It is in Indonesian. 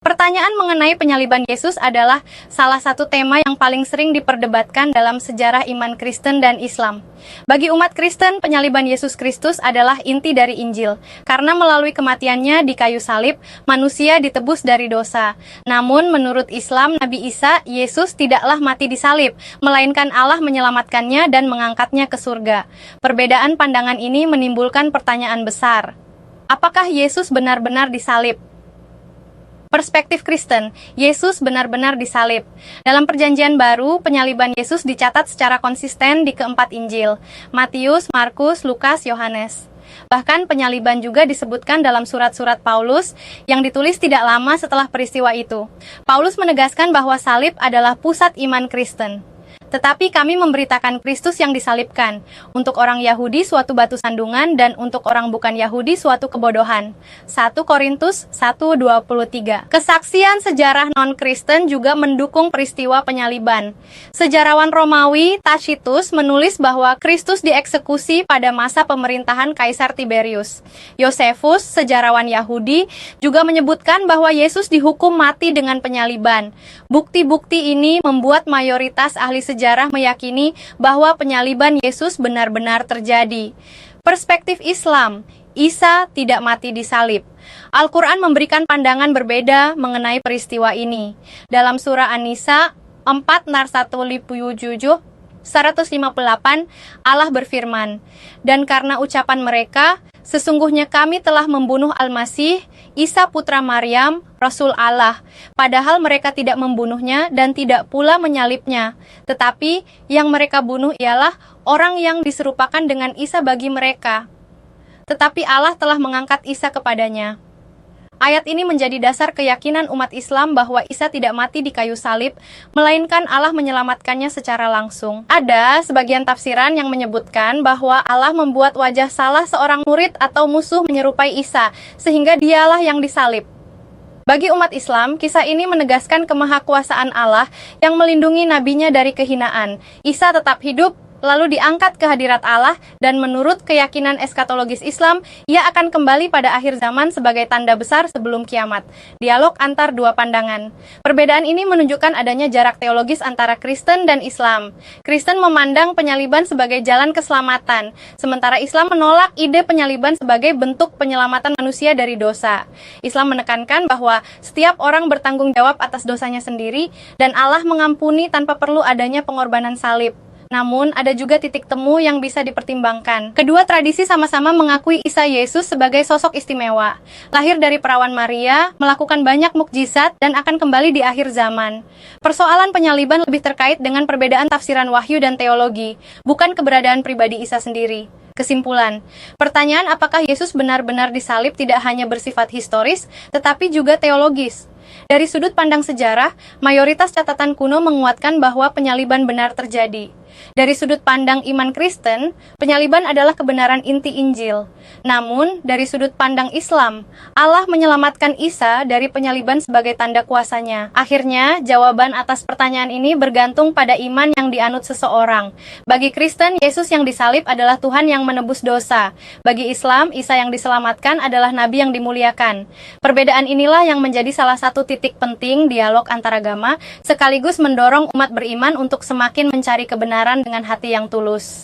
Pertanyaan mengenai penyaliban Yesus adalah salah satu tema yang paling sering diperdebatkan dalam sejarah iman Kristen dan Islam. Bagi umat Kristen, penyaliban Yesus Kristus adalah inti dari Injil, karena melalui kematiannya di kayu salib, manusia ditebus dari dosa. Namun, menurut Islam, Nabi Isa, Yesus tidaklah mati di salib, melainkan Allah menyelamatkannya dan mengangkatnya ke surga. Perbedaan pandangan ini menimbulkan pertanyaan besar. Apakah Yesus benar-benar disalib? Perspektif Kristen, Yesus benar-benar disalib. Dalam Perjanjian Baru, penyaliban Yesus dicatat secara konsisten di keempat Injil, Matius, Markus, Lukas, Yohanes. Bahkan penyaliban juga disebutkan dalam surat-surat Paulus yang ditulis tidak lama setelah peristiwa itu. Paulus menegaskan bahwa salib adalah pusat iman Kristen. Tetapi kami memberitakan Kristus yang disalibkan, untuk orang Yahudi suatu batu sandungan dan untuk orang bukan Yahudi suatu kebodohan. 1 Korintus 1:23. Kesaksian sejarah non-Kristen juga mendukung peristiwa penyaliban. Sejarawan Romawi Tacitus menulis bahwa Kristus dieksekusi pada masa pemerintahan Kaisar Tiberius. Yosefus, sejarawan Yahudi, juga menyebutkan bahwa Yesus dihukum mati dengan penyaliban. Bukti-bukti ini membuat mayoritas ahli sejarah meyakini bahwa penyaliban Yesus benar-benar terjadi. Perspektif Islam, Isa tidak mati di salib. Al-Quran memberikan pandangan berbeda mengenai peristiwa ini. Dalam surah An-Nisa 4:158, Allah berfirman, "Dan karena ucapan mereka, sesungguhnya kami telah membunuh Al-Masih, Isa putra Maryam, Rasul Allah, padahal mereka tidak membunuhnya dan tidak pula menyalibnya. Tetapi yang mereka bunuh ialah orang yang diserupakan dengan Isa bagi mereka. Tetapi Allah telah mengangkat Isa kepadanya." Ayat ini menjadi dasar keyakinan umat Islam bahwa Isa tidak mati di kayu salib, melainkan Allah menyelamatkannya secara langsung. Ada sebagian tafsiran yang menyebutkan bahwa Allah membuat wajah salah seorang murid atau musuh menyerupai Isa, sehingga dialah yang disalib. Bagi umat Islam, kisah ini menegaskan kemahakuasaan Allah yang melindungi nabinya dari kehinaan. Isa tetap hidup, lalu diangkat ke hadirat Allah, dan menurut keyakinan eskatologis Islam, ia akan kembali pada akhir zaman sebagai tanda besar sebelum kiamat. Dialog antar dua pandangan. Perbedaan ini menunjukkan adanya jarak teologis antara Kristen dan Islam. Kristen memandang penyaliban sebagai jalan keselamatan, sementara Islam menolak ide penyaliban sebagai bentuk penyelamatan manusia dari dosa. Islam menekankan bahwa setiap orang bertanggung jawab atas dosanya sendiri, dan Allah mengampuni tanpa perlu adanya pengorbanan salib. Namun, ada juga titik temu yang bisa dipertimbangkan. Kedua tradisi sama-sama mengakui Isa Yesus sebagai sosok istimewa. Lahir dari perawan Maria, melakukan banyak mukjizat, dan akan kembali di akhir zaman. Persoalan penyaliban lebih terkait dengan perbedaan tafsiran wahyu dan teologi, bukan keberadaan pribadi Isa sendiri. Kesimpulan, pertanyaan apakah Yesus benar-benar disalib tidak hanya bersifat historis, tetapi juga teologis. Dari sudut pandang sejarah, mayoritas catatan kuno menguatkan bahwa penyaliban benar terjadi. Dari sudut pandang iman Kristen, penyaliban adalah kebenaran inti Injil. Namun, dari sudut pandang Islam, Allah menyelamatkan Isa dari penyaliban sebagai tanda kuasanya. Akhirnya, jawaban atas pertanyaan ini bergantung pada iman yang dianut seseorang. Bagi Kristen, Yesus yang disalib adalah Tuhan yang menebus dosa. Bagi Islam, Isa yang diselamatkan adalah Nabi yang dimuliakan. Perbedaan inilah yang menjadi salah satu titik penting dialog antaragama, sekaligus mendorong umat beriman untuk semakin mencari kebenaran dengan hati yang tulus.